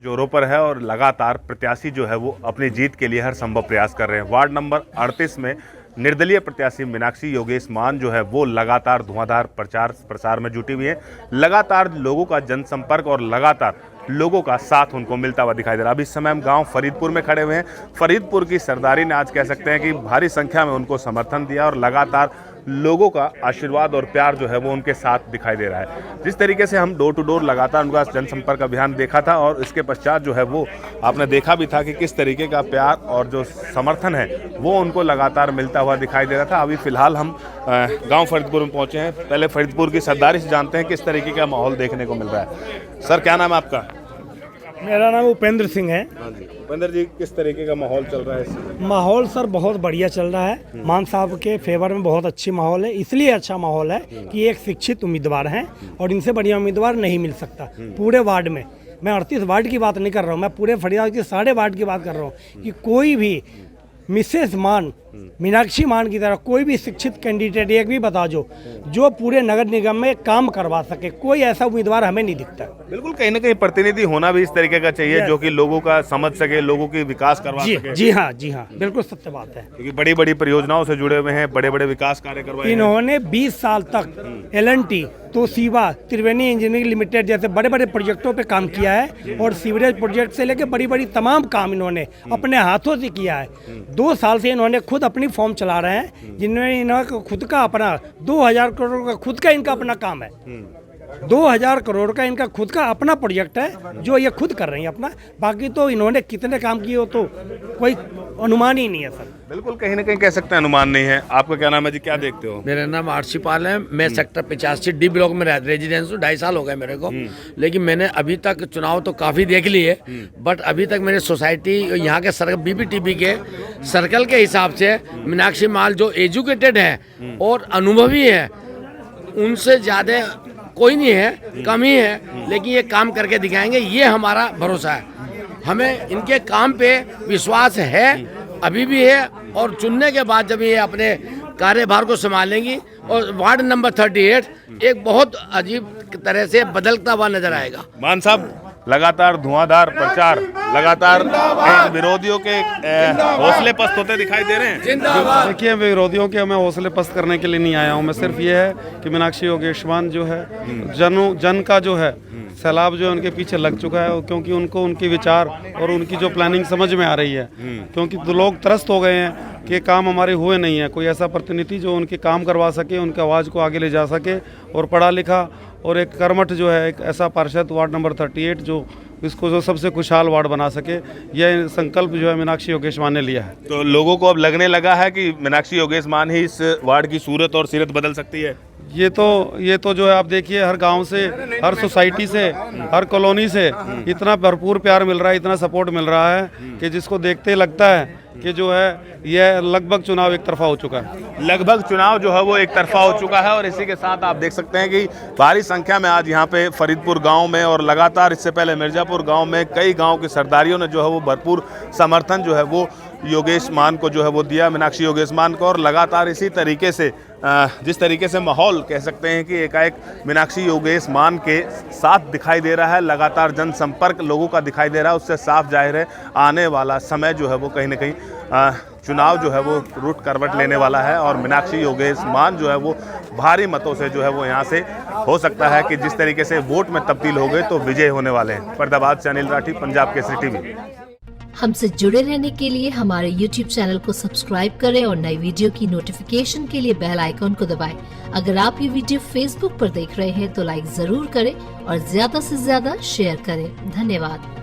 जोरों पर है और लगातार प्रत्याशी जो है वो अपनी जीत के लिए हर संभव प्रयास कर रहे हैं। वार्ड नंबर 38 में निर्दलीय प्रत्याशी मीनाक्षी योगेश मान जो है वो लगातार धुआंधार प्रचार प्रसार में जुटी हुई है। लगातार लोगों का जनसंपर्क और लगातार लोगों का साथ उनको मिलता हुआ दिखाई दे रहा है। अभी इस समय हम गांव फरीदपुर में खड़े हुए हैं। फरीदपुर की सरदारी ने आज कह सकते हैं कि भारी संख्या में उनको समर्थन दिया और लगातार लोगों का आशीर्वाद और प्यार जो है वो उनके साथ दिखाई दे रहा है। जिस तरीके से हम डोर टू डोर लगातार उनका जनसंपर्क अभियान देखा था और इसके पश्चात जो है वो आपने देखा भी था कि किस तरीके का प्यार और जो समर्थन है वो उनको लगातार मिलता हुआ दिखाई दे रहा था। अभी फिलहाल हम गांव फरीदपुर में पहुंचे हैं। पहले फरीदपुर की सरदारी से जानते हैं किस तरीके का माहौल देखने को मिल रहा है। सर, क्या नाम है आपका? मेरा नाम उपेंद्र सिंह है। हाँ जी, उपेंद्र जी, किस तरीके का माहौल चल रहा है इस समय? माहौल सर बहुत बढ़िया चल रहा है। मान साहब के फेवर में बहुत अच्छी माहौल है। इसलिए अच्छा माहौल है कि एक शिक्षित उम्मीदवार हैं और इनसे बढ़िया उम्मीदवार नहीं मिल सकता पूरे वार्ड में। मैं 38 वार्ड की बात नहीं कर रहा हूँ, मैं पूरे फरीदाबाद के सारे वार्ड की बात कर रहा हूँ कि कोई भी मिसेस मान, मीनाक्षी मान की तरह कोई भी शिक्षित कैंडिडेट एक भी बता जो पूरे नगर निगम में काम करवा सके, कोई ऐसा उम्मीदवार हमें नहीं दिखता। बिल्कुल, कहीं ना कहीं प्रतिनिधि होना भी इस तरीके का चाहिए जो कि लोगों का समझ सके, लोगों की विकास करवा सके। जी हाँ, बिल्कुल सत्य बात है। क्योंकि बड़ी बड़ी परियोजनाओं से जुड़े हुए हैं, बड़े बड़े विकास कार्य करवाए हैं। इन्होंने 20 साल तक LNT, तोशिबा, त्रिवेणी इंजीनियरिंग लिमिटेड जैसे बड़े बड़े प्रोजेक्टों पे काम किया है और सीवरेज प्रोजेक्ट से लेकर बड़ी बड़ी तमाम काम इन्होंने अपने हाथों से किया है। 2 साल से इन्होंने खुद अपनी फॉर्म चला रहे हैं, जिनमें इन्होंने खुद का अपना 2000 करोड़ का खुद का इनका अपना काम है। 2000 करोड़ का इनका खुद का अपना प्रोजेक्ट है जो ये खुद कर रही है अपना। बाकी तो इन्होंने कितने काम किए हो तो कोई अनुमान ही नहीं है सर। बिल्कुल, कहीं ना कहीं कह सकते हैं अनुमान नहीं है। आपका क्या नाम है जी, क्या देखते हो? मेरा नाम आरसीपाल है। मैं सेक्टर 85 डी ब्लॉक में रेजिडेंस हूँ। 2.5 साल हो गए मेरे को। लेकिन मैंने अभी तक चुनाव तो काफ़ी देख लिए, बट अभी तक मेरी सोसाइटी यहाँ के सर्कल BBTP के सर्कल के हिसाब से मीनाक्षी माल जो एजुकेटेड है और अनुभवी है, उनसे ज़्यादा कोई नहीं है, कम ही है। लेकिन ये काम करके दिखाएंगे, ये हमारा भरोसा है। हमें इनके काम पे विश्वास है, अभी भी है, और चुनने के बाद जब ये अपने कार्यभार को संभालेंगी और वार्ड नंबर 38 एक बहुत अजीब तरह से बदलता हुआ नजर आएगा। मान साहब, लगातार धुआंधार प्रचार, लगातार विरोधियों के हौसले पस्त होते दिखाई दे रहे हैं। देखिए, विरोधियों के मैं हौसले पस्त करने के लिए नहीं आया हूँ। मैं सिर्फ ये है कि मीनाक्षी योगेश मान जो है जन का जो है सैलाब जो है उनके पीछे लग चुका है, क्योंकि उनको उनके विचार और उनकी जो प्लानिंग समझ में आ रही है। क्योंकि तो लोग त्रस्त हो गए हैं कि काम हमारे हुए नहीं है, कोई ऐसा प्रतिनिधि जो उनके काम करवा सके, उनकी आवाज़ को आगे ले जा सके और पढ़ा लिखा और एक कर्मठ जो है एक ऐसा पार्षद वार्ड नंबर 38 जो इसको जो सबसे खुशहाल वार्ड बना सके, यह संकल्प जो है मीनाक्षी योगेश मान ने लिया है। तो लोगों को अब लगने लगा है कि मीनाक्षी योगेश मान ही इस वार्ड की सूरत और सीरत बदल सकती है। ये तो जो है आप देखिए, हर गांव से, हर सोसाइटी से, हर कॉलोनी से इतना भरपूर प्यार मिल रहा है, इतना सपोर्ट मिल रहा है कि जिसको देखते लगता है कि जो है यह लगभग चुनाव एक तरफा हो चुका है। लगभग चुनाव जो है वो एक तरफा हो चुका है और इसी के साथ आप देख सकते हैं कि भारी संख्या में आज यहाँ पे फरीदपुर गांव में और लगातार इससे पहले मिर्जापुर गांव में कई गांव के सरदारियों ने जो है वो भरपूर समर्थन जो है वो योगेश मान को जो है वो दिया, मीनाक्षी योगेश मान को। और लगातार इसी तरीके से जिस तरीके से माहौल कह सकते हैं कि एकाएक मीनाक्षी योगेश मान के साथ दिखाई दे रहा है, लगातार जनसंपर्क लोगों का दिखाई दे रहा है, उससे साफ जाहिर है आने वाला समय जो है वो कहीं ना कहीं चुनाव जो है वो रूट करवट लेने वाला है और मीनाक्षी योगेश मान जो है वो भारी मतों से जो है वो यहाँ से हो सकता है कि जिस तरीके से वोट में तब्दील हो गए तो विजय होने वाले हैं। फरीदाबाद से अनिल राठी, पंजाब केसरी टीवी। हमसे जुड़े रहने के लिए हमारे YouTube चैनल को सब्सक्राइब करें और नई वीडियो की नोटिफिकेशन के लिए बेल आइकॉन को दबाएं। अगर आप ये वीडियो Facebook पर देख रहे हैं तो लाइक जरूर करें और ज्यादा से ज्यादा शेयर करें। धन्यवाद।